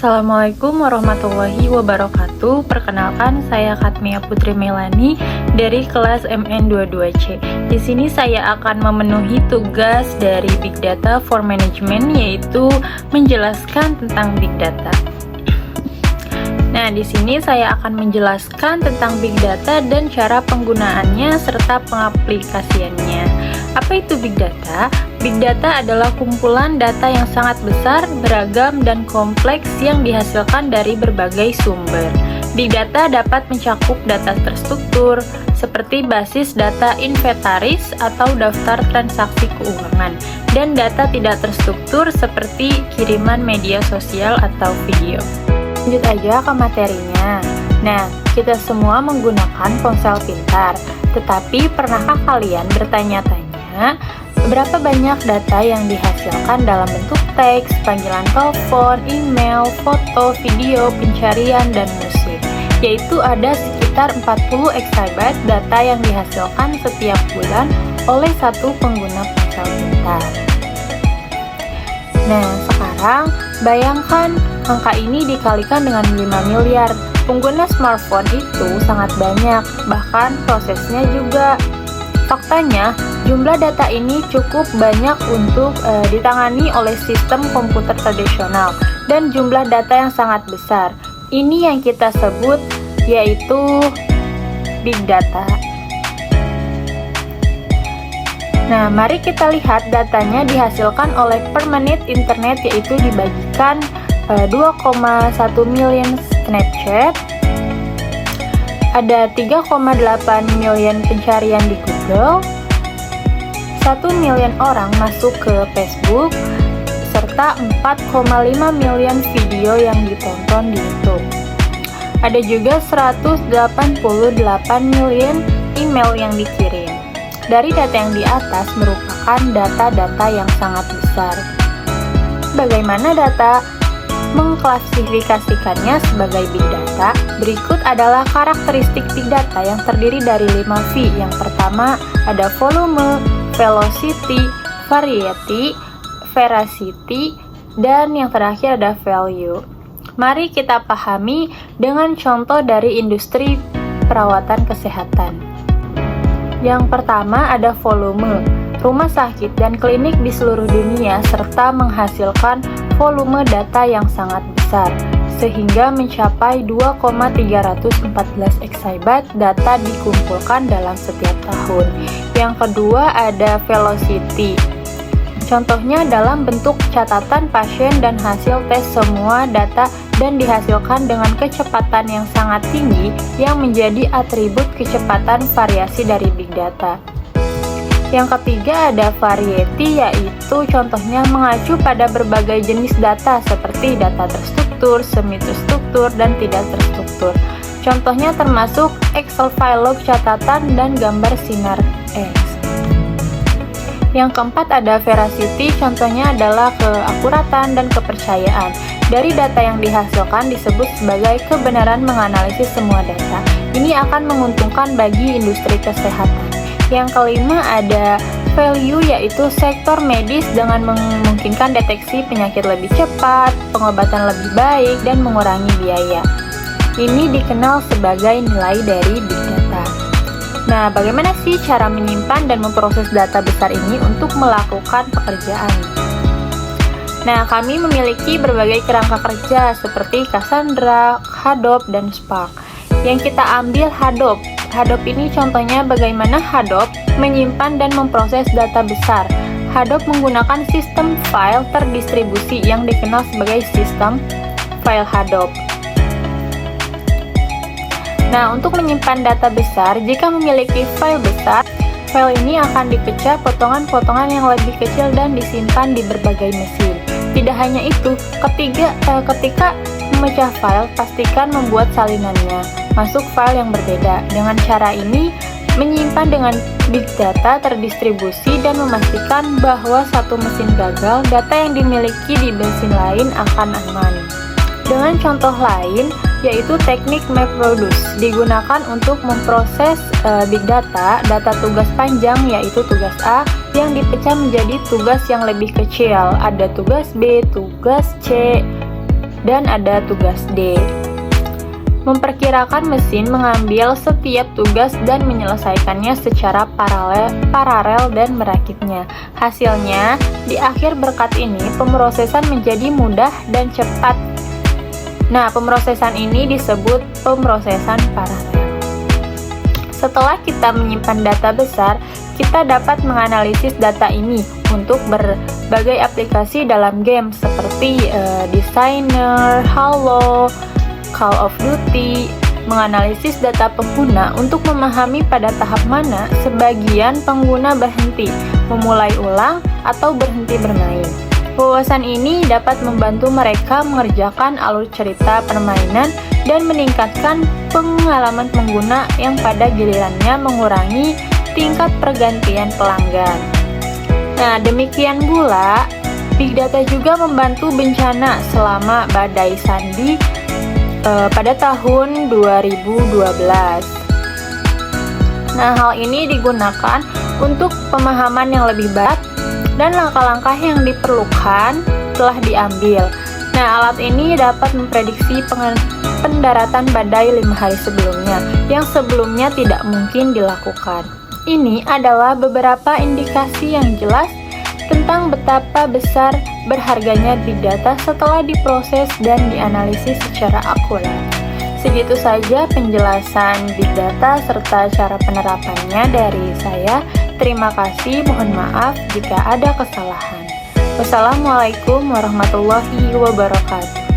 Assalamualaikum warahmatullahi wabarakatuh. Perkenalkan, saya Katmia Putri Melani dari kelas MN22C. Di sini saya akan memenuhi tugas dari Big Data for Management, yaitu menjelaskan tentang Big Data. Nah, di sini saya akan menjelaskan tentang Big Data dan cara penggunaannya serta pengaplikasiannya. Apa itu Big Data? Big Data adalah kumpulan data yang sangat besar, beragam, dan kompleks yang dihasilkan dari berbagai sumber. Big Data dapat mencakup data terstruktur, seperti basis data inventaris atau daftar transaksi keuangan, dan data tidak terstruktur seperti kiriman media sosial atau video. Lanjut aja ke materinya. Nah, kita semua menggunakan ponsel pintar, tetapi pernahkah kalian bertanya-tanya berapa banyak data yang dihasilkan dalam bentuk teks, panggilan telepon, email, foto, video, pencarian, dan musik? Yaitu ada sekitar 40 exabyte data yang dihasilkan setiap bulan oleh satu pengguna ponsel pintar. Nah, sekarang bayangkan angka ini dikalikan dengan 5 miliar. Pengguna smartphone itu sangat banyak, bahkan prosesnya juga. Faktanya, jumlah data ini cukup banyak untuk ditangani oleh sistem komputer tradisional dan jumlah data yang sangat besar. Ini yang kita sebut yaitu Big Data. Nah, mari kita lihat datanya dihasilkan oleh per menit internet, yaitu dibagikan 2,1 miliar Snapchat, ada 3,8 miliar pencarian di Google, 1 miliar orang masuk ke Facebook, serta 4,5 miliar video yang ditonton di YouTube. Ada juga 188 miliar email yang dikirim. Dari data yang di atas merupakan data-data yang sangat besar. Bagaimana data mengklasifikasikannya sebagai Big Data? Berikut adalah karakteristik Big Data yang terdiri dari 5 V. Yang pertama ada volume, velocity, variety, veracity, dan yang terakhir ada value. Mari kita pahami dengan contoh dari industri perawatan kesehatan. Yang pertama ada volume. Rumah sakit dan klinik di seluruh dunia serta menghasilkan volume data yang sangat besar, sehingga mencapai 2,314 exabyte data dikumpulkan dalam setiap tahun. Yang kedua ada velocity. Contohnya dalam bentuk catatan pasien dan hasil tes semua data dan dihasilkan dengan kecepatan yang sangat tinggi yang menjadi atribut kecepatan variasi dari Big Data. Yang ketiga ada variety, yaitu contohnya mengacu pada berbagai jenis data seperti data terstruktur, semi terstruktur, dan tidak terstruktur. Contohnya termasuk Excel file log catatan dan gambar sinar X. Yang keempat ada veracity, contohnya adalah keakuratan dan kepercayaan. Dari data yang dihasilkan disebut sebagai kebenaran menganalisis semua data. Ini akan menguntungkan bagi industri kesehatan. Yang kelima ada value, yaitu sektor medis dengan memungkinkan deteksi penyakit lebih cepat, pengobatan lebih baik, dan mengurangi biaya. Ini dikenal sebagai nilai dari Big Data. Nah, bagaimana sih cara menyimpan dan memproses data besar ini untuk melakukan pekerjaan? Nah, kami memiliki berbagai kerangka kerja seperti Cassandra, Hadoop, dan Spark. Yang kita ambil Hadoop. Hadoop ini contohnya bagaimana Hadoop menyimpan dan memproses data besar. Hadoop menggunakan sistem file terdistribusi yang dikenal sebagai sistem file Hadoop. Nah, untuk menyimpan data besar, jika memiliki file besar, file ini akan dipecah potongan-potongan yang lebih kecil dan disimpan di berbagai mesin. Tidak hanya itu, ketika memecah file, pastikan membuat salinannya masuk file yang berbeda. Dengan cara ini, menyimpan dengan Big Data terdistribusi dan memastikan bahwa satu mesin gagal, data yang dimiliki di mesin lain akan aman. Dengan contoh lain, yaitu teknik MapReduce, digunakan untuk memproses Big Data, data tugas panjang yaitu tugas A yang dipecah menjadi tugas yang lebih kecil. Ada tugas B, tugas C, dan ada tugas D. Memperkirakan mesin mengambil setiap tugas dan menyelesaikannya secara paralel dan merakitnya. Hasilnya, di akhir berkat ini, pemrosesan menjadi mudah dan cepat. Nah, pemrosesan ini disebut pemrosesan paralel. Setelah kita menyimpan data besar, kita dapat menganalisis data ini untuk berbagai aplikasi dalam game seperti Designer, Halo, Call of Duty, menganalisis data pengguna untuk memahami pada tahap mana sebagian pengguna berhenti, memulai ulang, atau berhenti bermain. Wawasan ini dapat membantu mereka mengerjakan alur cerita permainan dan meningkatkan pengalaman pengguna yang pada gilirannya mengurangi tingkat pergantian pelanggan. Nah, demikian pula, Big Data juga membantu bencana selama badai Sandy pada tahun 2012. Nah, hal ini digunakan untuk pemahaman yang lebih baik dan langkah-langkah yang diperlukan telah diambil. Nah, alat ini dapat memprediksi pendaratan badai 5 hari sebelumnya, yang sebelumnya tidak mungkin dilakukan. Ini adalah beberapa indikasi yang jelas tentang betapa besar berharganya Big Data setelah diproses dan dianalisis secara akurat. Segitu saja penjelasan Big Data serta cara penerapannya dari saya. Terima kasih, mohon maaf jika ada kesalahan. Wassalamualaikum warahmatullahi wabarakatuh.